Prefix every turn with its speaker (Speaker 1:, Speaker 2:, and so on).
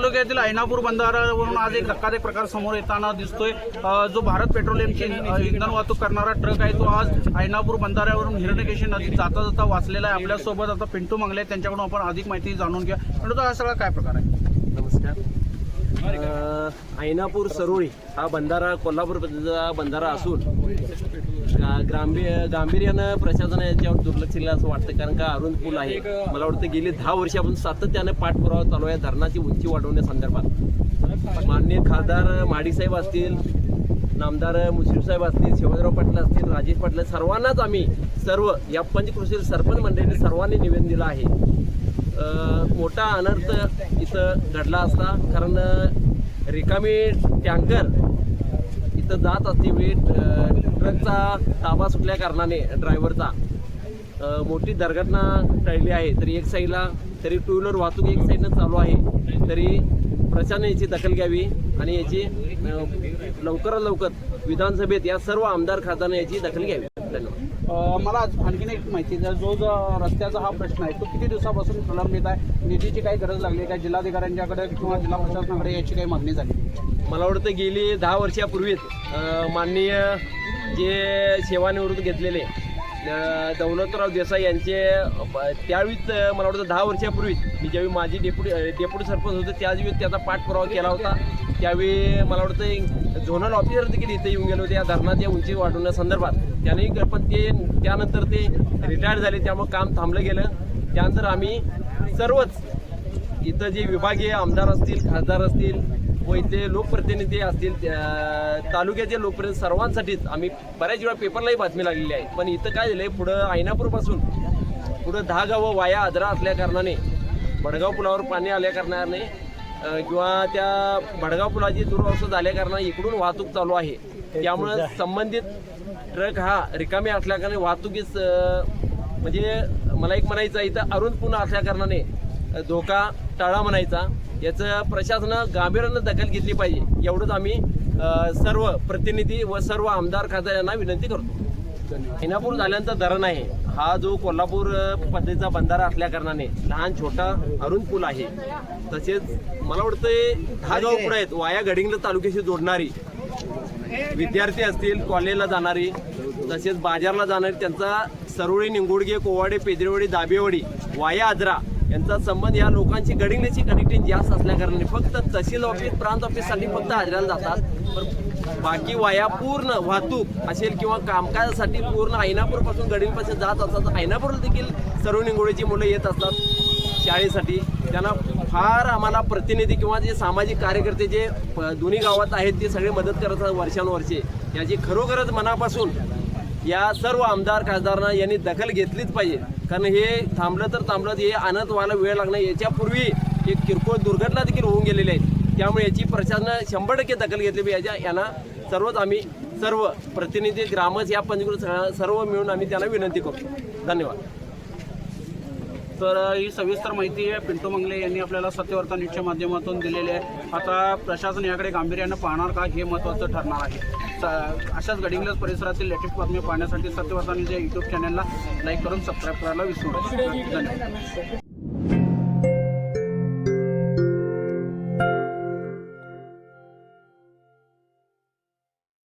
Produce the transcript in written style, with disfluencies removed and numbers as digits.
Speaker 1: तालुक्यातील ऐनापूर बंधाऱ्यावरून आज एक धक्कादायक प्रकार समोर येताना दिसतोय। जो भारत पेट्रोलियमची इंधन वाहतूक करणारा ट्रक आहे तो आज ऐनापूर बंधाऱ्यावरून हिरण्यकेशी नदीत जाता जाता वाचलेला आहे। आपल्यासोबत आता पिंटू मंगले आहेत, त्यांच्याकडून आपण अधिक माहिती जाणून घ्या। पिंटू, हा सगळा काय प्रकार आहे?
Speaker 2: नमस्कार। ऐनापूर सरोळी हा बंधारा कोल्हापूरचा बंधारा असून गांभीर्यानं प्रशासन याच्यावर दुर्लक्ष केलं असं वाटतं, कारण का अरुंद पूल आहे। मला वाटतं गेली 10 वर्षापासून सातत्याने पाठपुरावा चालू आहे धरणाची उंची वाढवण्यासंदर्भात। माननीय खासदार माडिकसाहेब असतील, नामदार मुश्रीफ साहेब असतील, शिवाजीराव पाटील असतील, राजेश पाटील, सर्वांनाच आम्ही सर्व या पंचकृषी सरपंच मंडळींनी सर्वांनी निवेदन दिलं आहे। मोठा अनर्थ इथं घडला असता, कारण रिकामी टँकर इथं जात असतेवेळी ट्रकचा ताबा सुटल्या कारणाने ड्रायव्हरचा मोठी दुर्घटना टळली आहे। तरी एक साईडला तरी टू व्हीलर वाहतूक एक साईडनं चालू आहे, तरी प्रशासनाने याची दखल घ्यावी आणि याची लवकरात लवकर विधानसभेत या सर्व आमदार खासदारांनी याची दखल घ्यावी। धन्यवाद।
Speaker 1: मला आणखीन एक माहिती द्या, जो रस्त्याचा हा प्रश्न आहे तो किती दिवसापासून प्रलंबित आहे? निधीची काही गरज लागली आहे का? जिल्हाधिकाऱ्यांच्याकडे किंवा जिल्हा प्रशासनाकडे याची काही मागणी झाली?
Speaker 2: मला वाटतं गेली 10 वर्षापूर्वीच माननीय जे सेवानिवृत्त घेतलेले दौलतराव देसाई यांचे त्यावेळीच मला वाटतं 10 वर्षापूर्वीच मी ज्यावेळी माझी डेप्युटी सरपंच होते त्यावेळी त्याचा पाठपुरावा केला होता। त्यावेळी मला वाटतं झोनल ऑफिसर देखील इथे येऊन गेले होते या धरणाच्या उंची वाढवण्यासंदर्भात। त्याने पण त्यानंतर ते रिटायर झाले, त्यामुळे काम थांबलं गेलं। त्यानंतर आम्ही सर्वच इथं जे विभागीय आमदार असतील, खासदार असतील व इथे लोकप्रतिनिधी असतील, तालुक्याचे लोकप्रतिनिधी सर्वांसाठीच आम्ही बऱ्याच वेळा पेपरलाही बातमी लागलेली आहे। पण इथं काय झालं आहे, पुढं ऐनापूरपासून पुढं 10 गावं वाया आदरा असल्या कारणाने, भडगाव पुलावर पाणी आल्या कारणाने किंवा त्या भडगाव पुलाची दुरवस्था झाल्या कारणाने इकडून वाहतूक चालू आहे। त्यामुळं संबंधित ट्रक हा रिकामी असल्या कारणाने वाहतुकीस म्हणजे मला एक म्हणायचं इथं अरुंद पुन्हा असल्या कारणाने धोका टाळा म्हणायचा। याचं प्रशासनानं गांभीर्यानं दखल घेतली पाहिजे, एवढंच आम्ही सर्व प्रतिनिधी व सर्व आमदार खासदार यांना विनंती करतो। ऐनापूर झाल्यानंतर धरण आहे, हा जो कोल्हापूर पद्धतीचा बंधारा असल्या कारणाने लहान छोटा अरुंद पूल आहे। तसेच मला वाटतं 10 गाव पुढे आहेत वाया गडिंग्लज तालुक्याशी जोडणारी, विद्यार्थी असतील कॉलेजला जाणारी, तसेच बाजारला जाणारी, त्यांचा सरोळी, निंगुडगे, कोवाडे, पेदरेवाडी, दाबेवाडी, वाया आजरा यांचा संबंध या लोकांची गडिंग्लजची कनेक्टिव्हिटी जास्त असल्या कारणाने फक्त तहसील ऑफिस, प्रांत ऑफिससाठी फक्त आजऱ्याला जातात, पण बाकी वाया पूर्ण वाहतूक असेल किंवा कामकाजासाठी पूर्ण ऐनापूरपासून गडिंग्लजपासून जात असतात। ऐनापूरला देखील सर्व निंगोळीची मुलं येत असतात शाळेसाठी। त्यांना फार आम्हाला प्रतिनिधी किंवा जे सामाजिक कार्यकर्ते जे दोन्ही गावात आहेत ते सगळे मदत करत असतात वर्षानुवर्षे। याची खरोखरच मनापासून या सर्व आमदार खासदारांना यांनी दखल घेतलीच पाहिजे, कारण हे थांबलं तर थांबलं, हे अनंत व्हायला वेळ लागणार। याच्यापूर्वी एक किरकोळ दुर्घटना देखील होऊन गेलेल्या आहेत, त्यामुळे याची प्रशासनानं 100% दखल घेतली पाहिजे। यांना सर्वच आम्ही सर्व प्रतिनिधी, ग्रामस्थ या पंचकृषी सर्व मिळून आम्ही त्यांना विनंती करतो। धन्यवाद।
Speaker 1: तर ही सविस्तर माहिती आहे पिंटू मंगले यांनी आपल्याला सत्यवार्ता न्यूजच्या माध्यमातून दिलेली आहे। आता प्रशासन याकडे गांभीर्यानं पाहणार का हे महत्त्वाचं ठरणार आहे। अशाच गडिंग्लज परिसरातील लेटेस्ट बातमी पाहण्यासाठी सत्यवार्ता न्यूज या यूट्यूब चॅनलला लाईक करून सबस्क्राईब करायला विसरू नका। धन्यवाद।